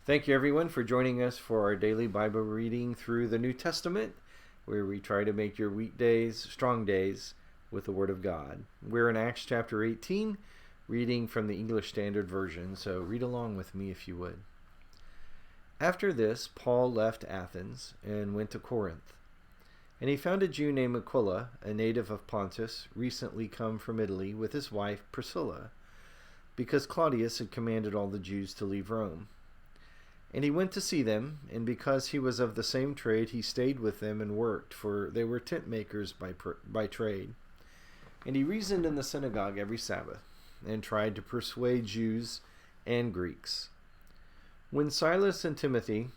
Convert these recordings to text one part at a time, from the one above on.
Thank you, everyone, for joining us for our daily Bible reading through the New Testament, where we try to make your weekdays strong days with the Word of God. We're in Acts chapter 18, reading from the English Standard Version, so read along with me if you would. After this, Paul left Athens and went to Corinth. And he found a Jew named Aquila, a native of Pontus, recently come from Italy, with his wife Priscilla, because Claudius had commanded all the Jews to leave Rome. And he went to see them, and because he was of the same trade, he stayed with them and worked, for they were tent makers by trade. And he reasoned in the synagogue every Sabbath, and tried to persuade Jews and Greeks. When Silas and Timothy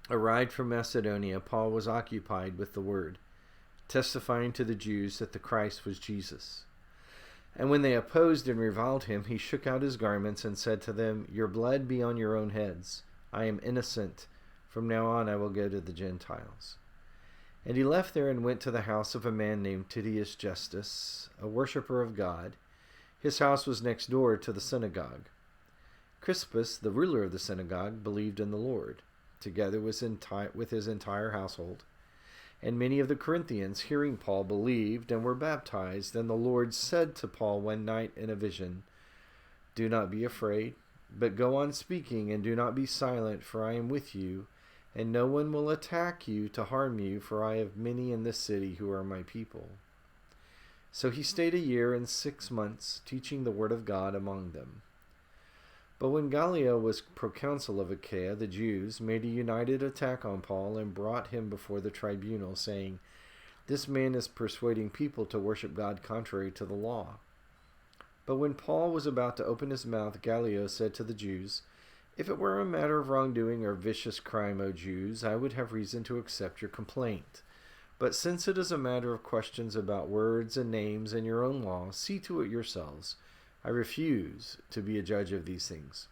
arrived from Macedonia, Paul was occupied with the word, testifying to the Jews that the Christ was Jesus. And when they opposed and reviled him, he shook out his garments and said to them, "Your blood be on your own heads. I am innocent. From now on I will go to the Gentiles." And he left there and went to the house of a man named Titius Justus, a worshipper of God. His house was next door to the synagogue. Crispus, the ruler of the synagogue, believed in the Lord, together with his entire household. And many of the Corinthians, hearing Paul, believed and were baptized. And the Lord said to Paul one night in a vision, "Do not be afraid, but go on speaking, and do not be silent, for I am with you, and no one will attack you to harm you, for I have many in this city who are my people." So he stayed a year and 6 months, teaching the word of God among them. But when Gallio was proconsul of Achaia, the Jews made a united attack on Paul and brought him before the tribunal, saying, "This man is persuading people to worship God contrary to the law." But when Paul was about to open his mouth, Gallio said to the Jews, "If it were a matter of wrongdoing or vicious crime, O Jews, I would have reason to accept your complaint. But since it is a matter of questions about words and names and your own law, see to it yourselves. I refuse to be a judge of these things."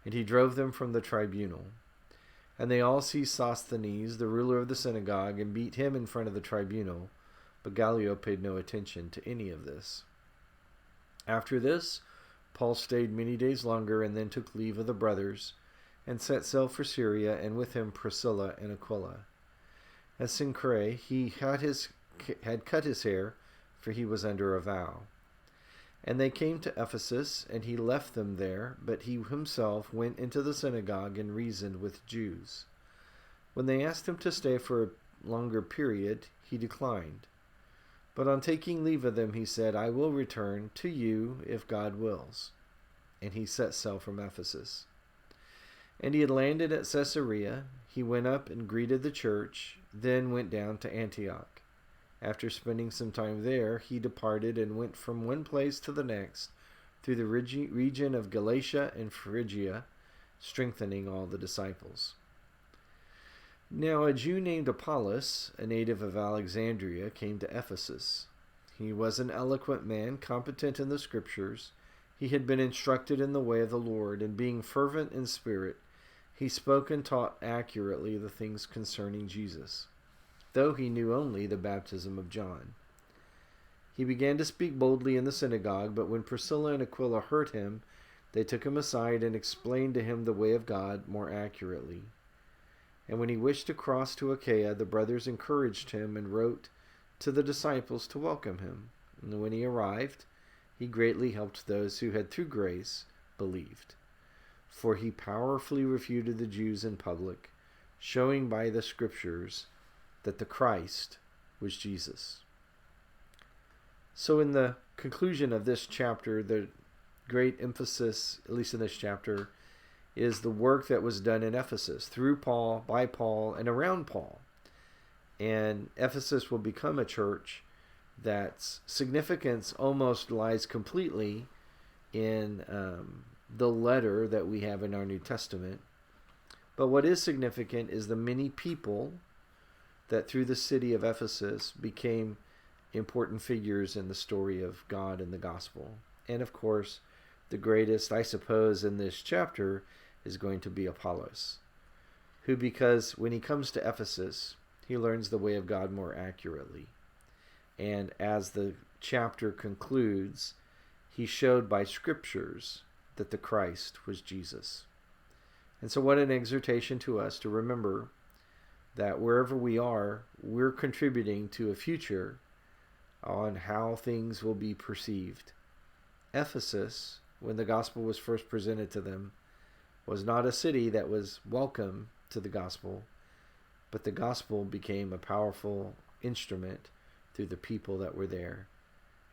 And he drove them from the tribunal. And they all seized Sosthenes, the ruler of the synagogue, and beat him in front of the tribunal. But Gallio paid no attention to any of this. After this, Paul stayed many days longer, and then took leave of the brothers, and set sail for Syria, and with him Priscilla and Aquila. At Cenchreae he had cut his hair, for he was under a vow. And they came to Ephesus, and he left them there, but he himself went into the synagogue and reasoned with Jews. When they asked him to stay for a longer period, he declined. But on taking leave of them, he said, "I will return to you if God wills." And he set sail from Ephesus. And he had landed at Caesarea. He went up and greeted the church, then went down to Antioch. After spending some time there, he departed and went from one place to the next through the region of Galatia and Phrygia, strengthening all the disciples. Now a Jew named Apollos, a native of Alexandria, came to Ephesus. He was an eloquent man, competent in the Scriptures. He had been instructed in the way of the Lord, and being fervent in spirit, he spoke and taught accurately the things concerning Jesus, though he knew only the baptism of John. He began to speak boldly in the synagogue, but when Priscilla and Aquila heard him, they took him aside and explained to him the way of God more accurately. And when he wished to cross to Achaia, the brothers encouraged him and wrote to the disciples to welcome him. And when he arrived, he greatly helped those who had through grace believed. For he powerfully refuted the Jews in public, showing by the Scriptures that the Christ was Jesus. So in the conclusion of this chapter, the great emphasis, at least in this chapter, is the work that was done in Ephesus through Paul, by Paul, and around Paul. And Ephesus will become a church that's significance almost lies completely in the letter that we have in our New Testament. But what is significant is the many people that through the city of Ephesus became important figures in the story of God and the gospel. And of course, the greatest, I suppose, in this chapter is going to be Apollos, who, because when he comes to Ephesus, he learns the way of God more accurately. And as the chapter concludes, he showed by Scriptures that the Christ was Jesus. And so what an exhortation to us to remember that wherever we are, we're contributing to a future on how things will be perceived. Ephesus, when the gospel was first presented to them, was not a city that was welcome to the gospel, but the gospel became a powerful instrument through the people that were there.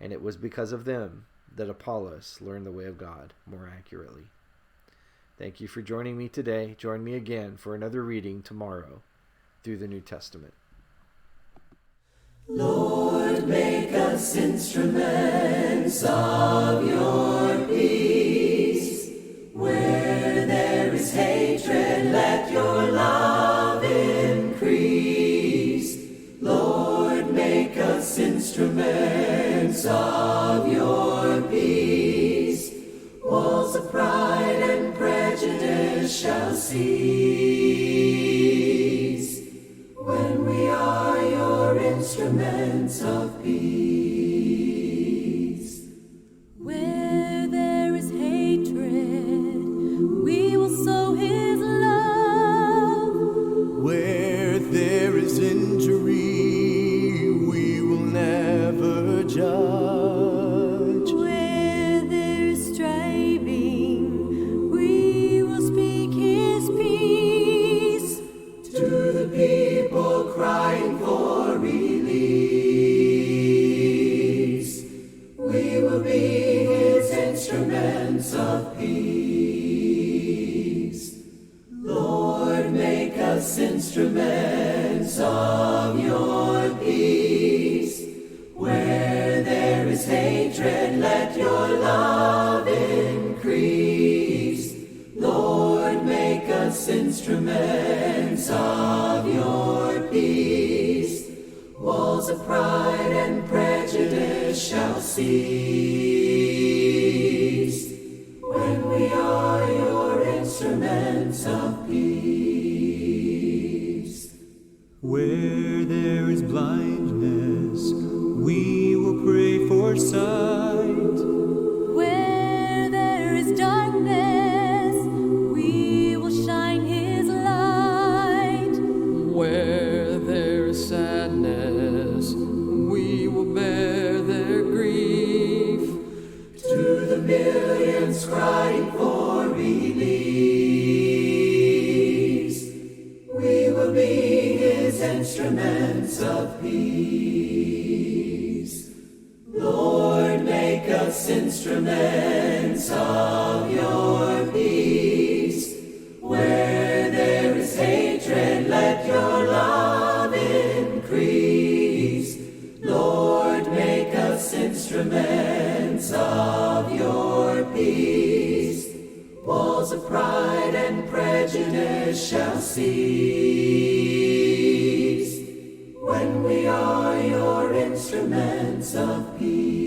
And it was because of them that Apollos learned the way of God more accurately. Thank you for joining me today. Join me again for another reading tomorrow through the New Testament. Lord, make us instruments of your peace. Where there is hatred, let your love increase. Lord, make us instruments of your peace. Walls of pride and prejudice shall cease when we are your instruments of peace. Where there is hatred, we will sow his love. Where there is injury, we will never judge. Where there is striving, we will speak his peace. To the people crying for release, we will be his instruments of peace. Lord, make us instruments of your peace. Where there is hatred, let your love increase. Lord, make us instruments of your peace. Walls of pride and prejudice shall cease when we are your instruments of peace. Where there is blindness, we will pray for sight. Where there is darkness, we will shine his light. Where there is sadness, we will bear their grief. To the millions crying for release, we will be his instruments of peace. Lord, make us instruments of your peace. Where there is hatred, let your love increase. Lord, make us instruments of your peace. Walls of pride and prejudice shall cease when we are your instruments of peace.